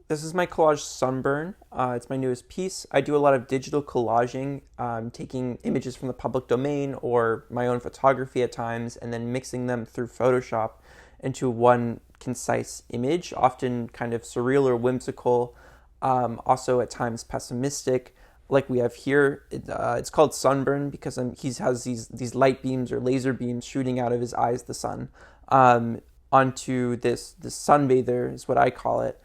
This is my collage Sunburn. It's my newest piece. I do a lot of digital collaging, taking images from the public domain or my own photography at times, and then mixing them through Photoshop into one concise image, often kind of surreal or whimsical, also at times pessimistic, like we have here. It's called Sunburn because he has these light beams or laser beams shooting out of his eyes, the sun, onto this sunbather is what I call it.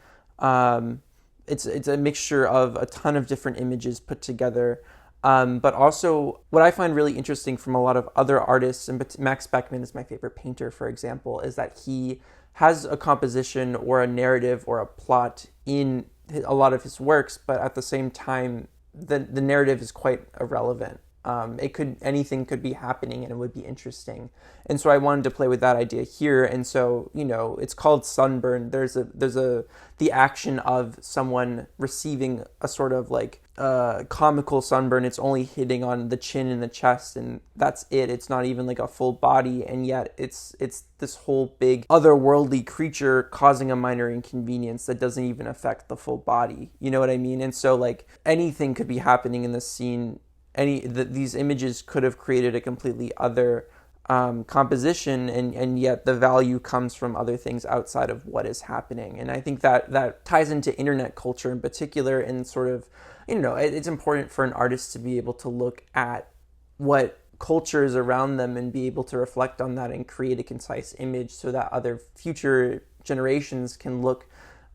It's a mixture of a ton of different images put together. But also what I find really interesting from a lot of other artists, and Max Beckmann is my favorite painter, for example, is that he has a composition or a narrative or a plot in a lot of his works, but at the same time, the narrative is quite irrelevant. Anything could be happening and it would be interesting. And so I wanted to play with that idea here. And so, it's called Sunburn. There's the action of someone receiving a sort of like comical sunburn. It's only hitting on the chin and the chest, and that's it. It's not even like a full body, and yet it's this whole big otherworldly creature causing a minor inconvenience that doesn't even affect the full body. You know what I mean? And so like anything could be happening in this scene. These images could have created a completely other composition, and yet the value comes from other things outside of what is happening. And I think that ties into internet culture in particular, and sort of, it's important for an artist to be able to look at what culture is around them and be able to reflect on that and create a concise image so that other future generations can look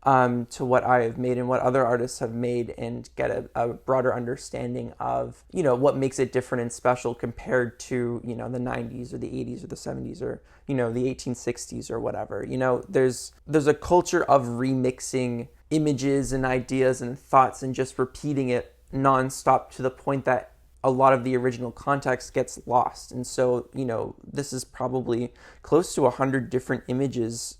to what I have made and what other artists have made and get a broader understanding of, what makes it different and special compared to, the 90s or the 80s or the 70s or, the 1860s or whatever. There's a culture of remixing images and ideas and thoughts and just repeating it nonstop to the point that a lot of the original context gets lost. And so, this is probably close to 100 different images,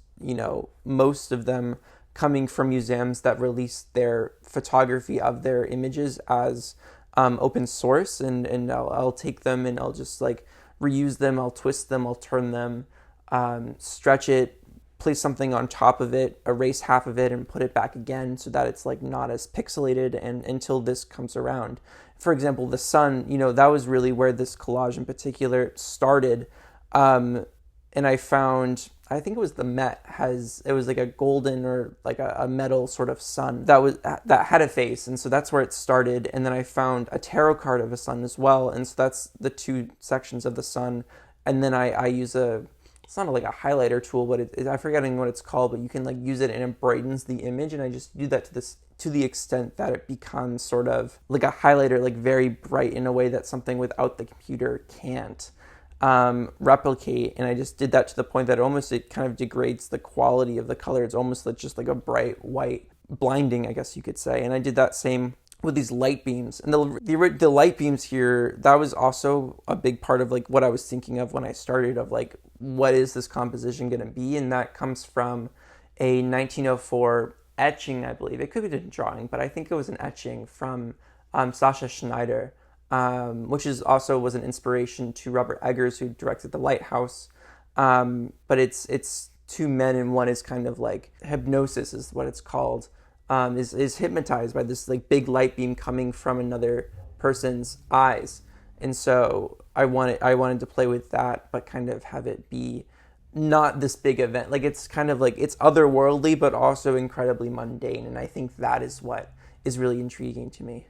most of them coming from museums that release their photography of their images as open source, and I'll take them and I'll just like reuse them, I'll twist them, I'll turn them, stretch it, place something on top of it, erase half of it and put it back again so that it's like not as pixelated, and until this comes around. For example, the sun, that was really where this collage in particular started. And I found, I think it was the Met it was like a golden or like a metal sort of sun that had a face. And so that's where it started. And then I found a tarot card of a sun as well. And so that's the two sections of the sun. And then I use it's not like a highlighter tool, but I'm forgetting what it's called, but you can like use it and it brightens the image. And I just do that to the extent that it becomes sort of like a highlighter, like very bright in a way that something without the computer can't replicate. And I just did that to the point that it kind of degrades the quality of the color. It's almost like just like a bright white, blinding, I guess you could say. And I did that same with these light beams. And the light beams here, that was also a big part of like what I was thinking of when I started, of like, what is this composition going to be? And that comes from a 1904 etching, I believe. It could be a drawing, but I think it was an etching from Sascha Schneider, which was an inspiration to Robert Eggers, who directed The Lighthouse. But it's two men, and one is kind of like hypnosis is what it's called, is hypnotized by this like big light beam coming from another person's eyes. And so I wanted to play with that, but kind of have it be not this big event. Like it's kind of like, it's otherworldly, but also incredibly mundane. And I think that is what is really intriguing to me.